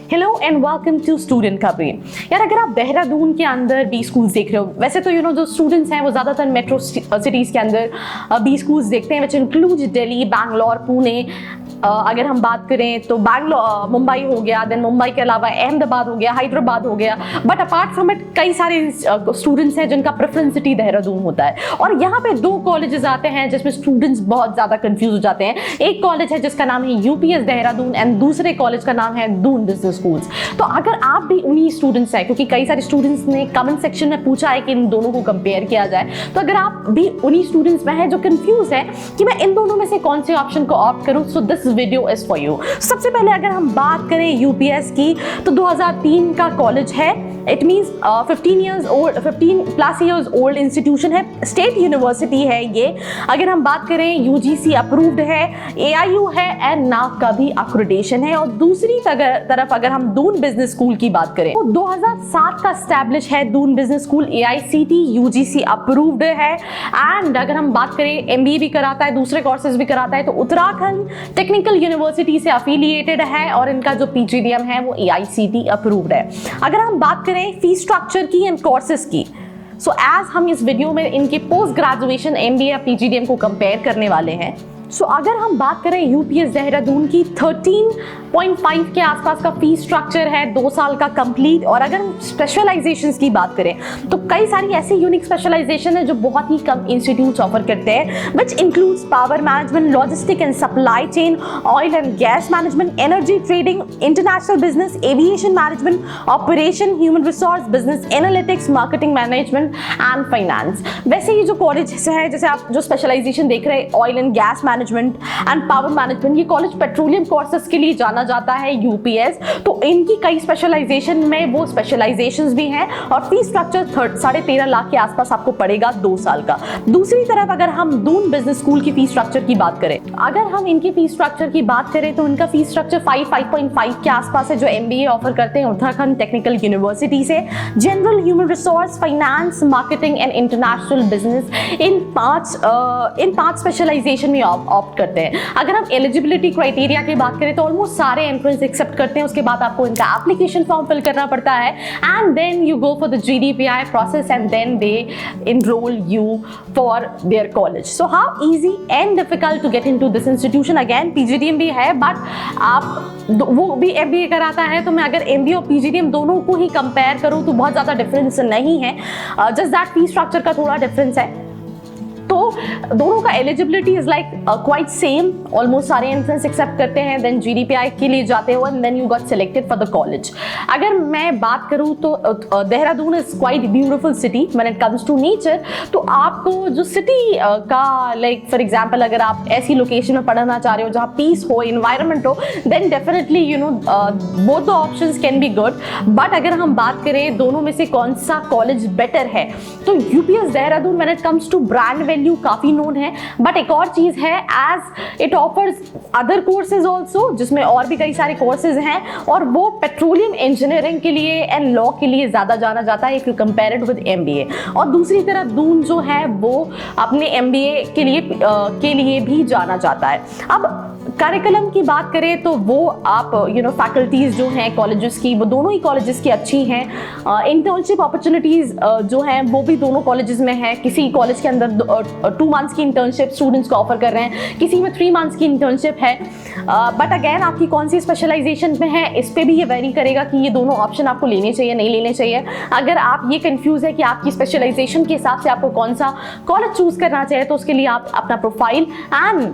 Hello and welcome to student खबरें। यार अगर आप देहरादून के अंदर बी स्कूल्स देख रहे हो, वैसे तो जो स्टूडेंट्स हैं वो ज़्यादातर मेट्रो सिटीज़ के अंदर बी स्कूल्स देखते हैं, विच इंक्लूड दिल्ली, बैंगलोर, पुणे। अगर हम बात करें तो मुंबई हो गया, देन मुंबई के अलावा अहमदाबाद हो गया, हैदराबाद हो गया। बट अपार्ट फ्रॉम इट कई सारे स्टूडेंट्स हैं जिनका प्रेफरेंस सिटी देहरादून होता है। और यहाँ पे दो कॉलेजेस आते हैं जिसमें स्टूडेंट्स बहुत ज़्यादा कंफ्यूज हो जाते हैं। एक कॉलेज है जिसका नाम है यूपीएस देहरादून एंड दूसरे कॉलेज का नाम है दून बिजनेस स्कूल्स। तो अगर आप भी उन्हीं स्टूडेंट्स हैं, क्योंकि कई सारे स्टूडेंट्स ने कमेंट सेक्शन में पूछा है कि इन दोनों को कंपेयर किया जाए, तो अगर आप भी उन्हीं स्टूडेंट्स में हैं जो कंफ्यूज है कि मैं इन दोनों में से कौन से ऑप्शन को ऑप्ट करूं, so this video is for you. सबसे पहले अगर हम बात करें यूपीएस की, तो 2003 का कॉलेज है। It means 15+ years old institution है, स्टेट यूनिवर्सिटी है ये। अगर हम बात करें यूजीसी अप्रूव्ड है, एआईयू है एंड ना कभी अक्रेडिटेशन है। और दूसरी तरफ अगर हम दून बिजनेस स्कूल की बात करें तो 2007 का एस्टैब्लिश है Doon business school, AICT UGC approved है। एंड अगर हम बात करें एमबीए भी कराता है, दूसरे कोर्सेज भी कराता है, तो उत्तराखंड टेक्निकल यूनिवर्सिटी से एफिलिएटेड है और इनका जो पीजीडीएम है वो एआईसीटी अप्रूव्ड है। अगर हम बात करें फी स्ट्रक्चर की एंड कोर्सेज की, सो एज हम इस वीडियो में इनके पोस्ट ग्रेजुएशन एमबीए या पीजीडीएम को कंपेयर करने वाले हैं। सो अगर हम बात करें यूपीएस देहरादून की, 13.5 के आसपास का फी स्ट्रक्चर है, 2 साल का कंप्लीट। और अगर हम स्पेशलाइजेशंस की बात करें तो कई सारी ऐसी यूनिक स्पेशलाइजेशन है जो बहुत ही कम इंस्टीट्यूट्स ऑफर करते हैं, which includes power management, logistic and supply chain, oil and gas management, energy trading, international business, aviation management, operation, human resource, business analytics, marketing management and finance. वैसे ये जो college है, जैसे आप जो स्पेशलाइजेशन देख रहे हैं, oil and gas management and power management, ये कॉलेज पेट्रोलियम कोर्सेज के लिए जाना जाता है यूपीएस। तो इनकी कई स्पेशलाइजेशन में वो स्पेशलाइजेशंस भी हैं और फी स्ट्रक्चर 13.5 लाख के आसपास आपको पड़ेगा 2 साल का। दूसरी तरफ अगर हम दून बिजनेस स्कूल की फी स्ट्रक्चर की बात करें, अगर हम इनकी फी स्ट्रक्चर की बात करें तो इनका फी स्ट्रक्चर 5.5 के आसपास है, जो एमबीए ऑफर करते हैं उत्तराखंड टेक्निकल यूनिवर्सिटी से। General, human resource, finance, marketing and international business, इन पांच स्पेशलाइजेशन में ऑप्ट करते हैं। अगर हम एलिजिबिलिटी क्राइटेरिया की बात करें तो ऑलमोस्ट सारे एंट्रेंस एक्सेप्ट करते हैं। उसके बाद आपको इनका एप्लीकेशन फॉर्म फिल करना पड़ता है and then you go for the GDPI process and then they enrol you for their college. So how easy and difficult to get into this institution. Again PGDM भी है, but आप वो भी MBA कराता है, तो मैं अगर एमबीए और पीजीडीएम दोनों को ही कंपेयर करूं तो बहुत ज़्यादा डिफरेंस नहीं है, जस्ट दैट फी स्ट्रक्चर का थोड़ा डिफरेंस है। तो दोनों का eligibility is like quite same, almost सारे एंट्रेंस एक्सेप्ट करते हैं, देन जीडीपीआई के लिए जाते हो and then you got selected for the college. अगर मैं बात करूं तो Dehradun is quite beautiful city when it comes to nature. तो आपको जो सिटी का लाइक फॉर एग्जांपल अगर आप ऐसी लोकेशन में पढ़ना चाह रहे हो जहां पीस हो, एनवायरनमेंट हो, then definitely both the options can be good. But अगर हम बात करें दोनों में से कौन सा कॉलेज बेटर है, तो UPES Dehradun when it comes to brand value काफी नोन है। बट एक और चीज है, as it offers other courses also, जिसमें और भी कई सारे कोर्सेज हैं, और वो पेट्रोलियम इंजीनियरिंग के लिए एंड लॉ के लिए ज्यादा जाना जाता है if you compare it with MBA. और दूसरी तरफ दून जो है वो अपने एमबीए के लिए भी जाना जाता है। अब करिकुलम की बात करें तो वो आप फैकल्टीज जो हैं कॉलेजेस की, वो दोनों ही कॉलेजेस की अच्छी हैं। इंटर्नशिप अपॉर्चुनिटीज जो हैं वो भी दोनों कॉलेजेस में है। किसी कॉलेज के अंदर 2 मंथ्स की इंटर्नशिप स्टूडेंट्स को ऑफर कर रहे हैं, किसी में 3 मंथ्स की इंटर्नशिप है। बट अगेन आपकी कौन सी स्पेशलाइजेशन में है इस पे भी ये वेरी करेगा कि ये दोनों ऑप्शन आपको लेने चाहिए नहीं लेने चाहिए। अगर आप ये कंफ्यूज है कि आपकी स्पेशलाइजेशन के हिसाब से आपको कौन सा कॉलेज चूज करना चाहिए, तो उसके लिए आप अपना प्रोफाइल एंड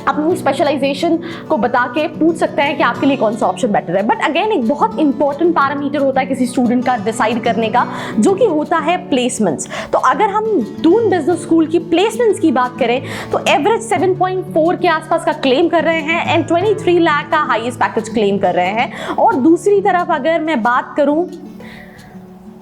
अपनी स्पेशलाइजेशन को बता के पूछ सकते हैं कि आपके लिए कौन सा ऑप्शन बेटर है। बट अगेन एक बहुत इंपॉर्टेंट पैरामीटर होता है किसी स्टूडेंट का डिसाइड करने का, जो कि होता है प्लेसमेंट्स। तो अगर हम दून बिजनेस स्कूल की प्लेसमेंट्स की बात करें तो एवरेज 7.4 के आसपास का क्लेम कर रहे हैं एंड 23 लाख का हाईएस्ट पैकेज क्लेम कर रहे हैं। और दूसरी तरफ अगर मैं बात करूं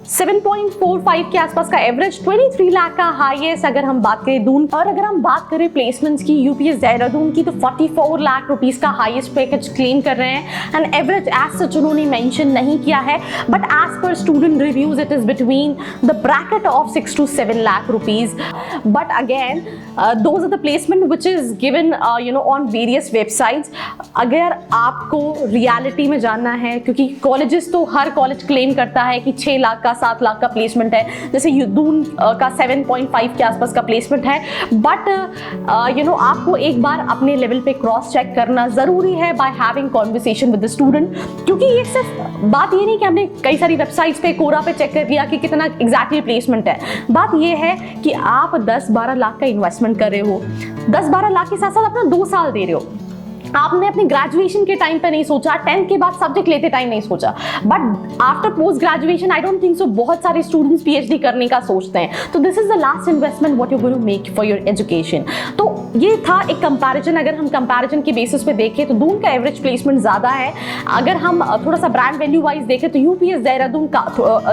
7.45 के आसपास का एवरेज, 23 लाख का हाईएस्ट अगर हम बात करें दून। और अगर हम बात करें प्लेसमेंट्स की यूपीएस देहरादून की, तो 44 लाख रुपीस का हाईएस्ट पैकेज क्लेम कर रहे हैं। एंड एवरेज एज सच उन्होंने मेंशन नहीं किया है, but as per student reviews it is between the bracket of 6 to 7 lakh rupees. But again those are the placement which is given on various websites. अगर आपको reality में जानना है, क्योंकि कॉलेजेस तो हर कॉलेज क्लेम करता है कि 6 लाख का 7 लाख का प्लेसमेंट है, जैसे दून का 7.5 के आसपास का प्लेसमेंट है, बट आपको एक बार अपने लेवल पे क्रॉस चेक करना जरूरी है by having conversation with the student. क्योंकि ये सिर्फ बात ये नहीं कि हमने कई सारी वेबसाइट्स पे कोरा पे चेक कर लिया कि कितना एग्जैक्टली प्लेसमेंट है। बात ये है कि आप 10-12 लाख का इन्वेस्टमेंट कर रहे हो, 10-12 लाख के साथ साथ अपना 2 साल दे रहे हो। आपने अपने ग्रेजुएशन के टाइम पे नहीं सोचा, 10th के बाद सब्जेक्ट लेते टाइम नहीं सोचा, but after post graduation I don't think so बहुत सारे स्टूडेंट्स पीएचडी करने का सोचते हैं। तो this is the last investment what you going to make for your education. तो ये था एक कंपैरिजन। अगर हम कंपैरिजन के बेसिस पे देखें तो दून का एवरेज प्लेसमेंट ज़्यादा है। अगर हम थोड़ा सा ब्रांड वैल्यू वाइज देखें तो यूपीएस देहरादून का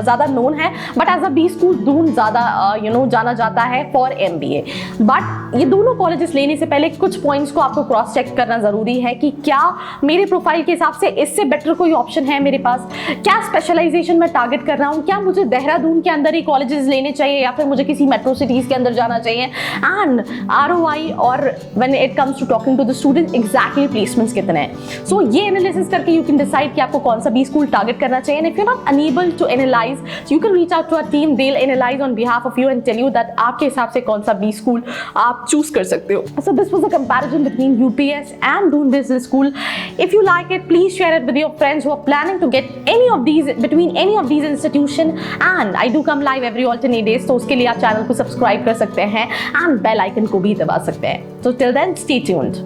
ज़्यादा नोन है, but as a B school Doon ज़्यादा जाना जाता है फॉर MBA। बट ये दोनों कॉलेजेस लेने से पहले कुछ पॉइंट्स को आपको क्रॉस चेक करना ज़रूरी है कि क्या मेरे प्रोफाइल के हिसाब से इससे बेटर कोई ऑप्शन है मेरे पास, क्या स्पेशलाइजेशन मैं टारगेट कर रहा हूँ, क्या मुझे देहरादून के अंदर ही कॉलेजेस लेने चाहिए या फिर मुझे किसी मेट्रो सिटीज के अंदर जाना चाहिए, एंड ROI और when it comes to talking to the student exactly placements कितने हैं। सो ये एनालिसिस करके यू कैन डिसाइड कि आपको कौन सा बी स्कूल टारगेट करना चाहिए। And if you are not unable to analyse, you can reach out to a team, they will analyse on behalf of you and tell you that आपके हिसाब से कौन सा बी स्कूल आप choose कर सकते हो। So this was a comparison between UPS and Doon business school. If you like it, please share it with your friends who are planning to get any of these between any of these institution, and I do come live every alternate days, तो उसके लिए आप channel को subscribe कर सकते हैं and bell icon को भी दबा सकते हैं। So till then, stay tuned.